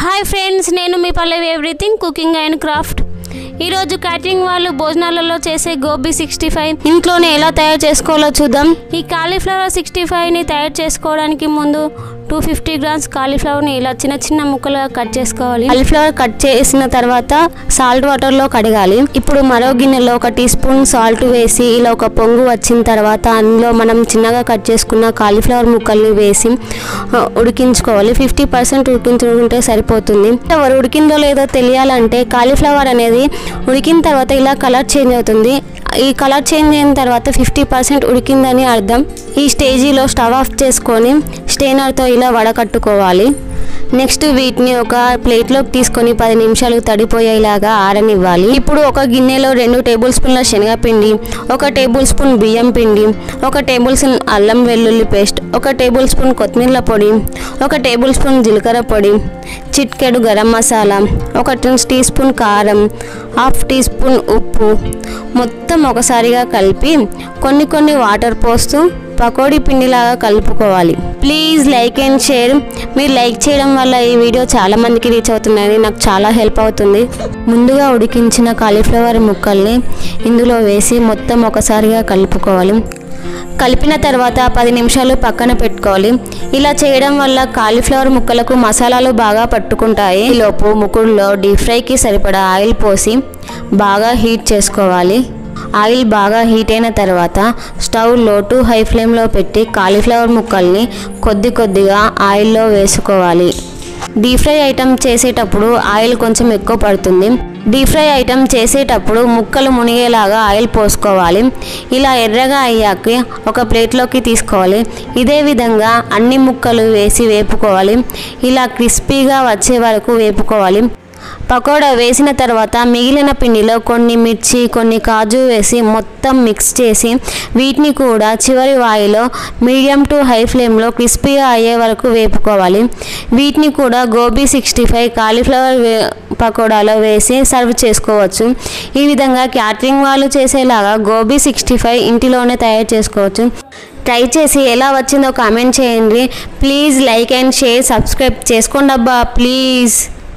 Hi friends, నేను మీ పల్లవి everything cooking and craft. ఈరోజు catering వాళ్ళు భోజనాలలో చేసే గోబీ 65 ఇంట్లోనే ఎలా తయారు చేసుకోవాలో చూద్దాం. ఈ కాలీఫ్లవర్ 65ని తయారు చేసుకోవడానికి ముందు 250 గ్రామ్స్ కాలీఫ్లవర్ని ఇలా చిన్న చిన్న ముక్కలుగా కట్ చేసుకోవాలి. కాలీఫ్లవర్ కట్ చేసిన తర్వాత సాల్ట్ వాటర్లో కడగాలి. ఇప్పుడు మరో గిన్నెలో 1 టీ స్పూన్ సాల్ట్ వేసి ఇలా ఒక పొంగు వచ్చిన తర్వాత అందులో మనం చిన్నగా కట్ చేసుకున్న కాలీఫ్లవర్ ముక్కల్ని వేసి ఉడికించుకోవాలి. 50% ఉడికించుకుంటే సరిపోతుంది. ఉడికిందో లేదో తెలియాలంటే కాలీఫ్లవర్ అనేది ఉడికిన తర్వాత ఇలా కలర్ చేంజ్ అవుతుంది. ఈ కలర్ చేంజ్ అయిన తర్వాత 50% ఉడికిందని అర్థం. ఈ స్టేజీలో స్టవ్ ఆఫ్ చేసుకొని స్టెయినర్తో ఇలా వడకట్టుకోవాలి. నెక్స్ట్ వీటిని ఒక ప్లేట్లోకి తీసుకొని 10 నిమిషాలు తడిపోయేలాగా ఆరనివ్వాలి. ఇప్పుడు ఒక గిన్నెలో 2 టేబుల్ స్పూన్ల శనగపిండి, 1 టేబుల్ స్పూన్ బియ్యం పిండి, 1 టేబుల్ స్పూన్ అల్లం వెల్లుల్లి పేస్ట్, 1 టేబుల్ స్పూన్ కొత్తిమీర పొడి, 1 టేబుల్ స్పూన్ జీలకర్ర పొడి, చిటికెడు గరం మసాలా, 1 టీ స్పూన్ కారం, 1/2 టీ స్పూన్ ఉప్పు మొత్తం ఒకసారిగా కలిపి కొన్ని వాటర్ పోస్తూ పకోడీ పిండిలాగా కలుపుకోవాలి. Please like and share. మీరు లైక్ చేయడం వల్ల ఈ వీడియో చాలా మందికి రీచ్ అవుతుందని నాకు చాలా హెల్ప్ అవుతుంది. ముందుగా ఉడికించిన కాలీఫ్లవర్ ముక్కల్ని ఇందులో వేసి మొత్తం ఒకసారిగా కలుపుకోవాలి. కలిపిన తర్వాత 10 నిమిషాలు పక్కన పెట్టుకోవాలి. ఇలా చేయడం వల్ల కాలీఫ్లవర్ ముక్కలకు మసాలాలు బాగా పట్టుకుంటాయి. ఈలోపు ముక్కుడులో డీప్ ఫ్రైకి సరిపడా ఆయిల్ పోసి బాగా హీట్ చేసుకోవాలి. ఆయిల్ బాగా హీట్ అయిన తర్వాత స్టవ్ లో టు హై ఫ్లేమ్లో పెట్టి కాలీఫ్లవర్ ముక్కల్ని కొద్దిగా ఆయిల్లో వేసుకోవాలి. డీప్ ఫ్రై ఐటమ్ చేసేటప్పుడు ఆయిల్ కొంచెం ఎక్కువ పడుతుంది. డీప్ ఫ్రై ఐటమ్ చేసేటప్పుడు ముక్కలు మునిగేలాగా ఆయిల్ పోసుకోవాలి. ఇలా ఎర్రగా అయ్యాక ఒక ప్లేట్లోకి తీసుకోవాలి. ఇదే విధంగా అన్ని ముక్కలు వేసి వేపుకోవాలి. ఇలా క్రిస్పీగా వచ్చే వరకు వేపుకోవాలి. పకోడా వేసిన తర్వాత మిగిలిన పిండిలో కొన్ని మిర్చి, కొన్ని కాజు వేసి మొత్తం మిక్స్ చేసి వీటిని కూడా చివరి వాయిలో మీడియం టు హై ఫ్లేమ్లో క్రిస్పీగా అయ్యే వరకు వేపుకోవాలి. వీటిని కూడా గోబీ 65 కాలీఫ్లవర్ పకోడాలో వేసి సర్వ్ చేసుకోవచ్చు. ఈ విధంగా క్యాటరింగ్ వాళ్ళు చేసేలాగా గోబీ 65 ఇంటిలోనే తయారు చేసుకోవచ్చు. ట్రై చేసి ఎలా వచ్చిందో కామెంట్ చేయండి. Please like and share, subscribe చేసుకోండి అబ్బా ప్లీజ్.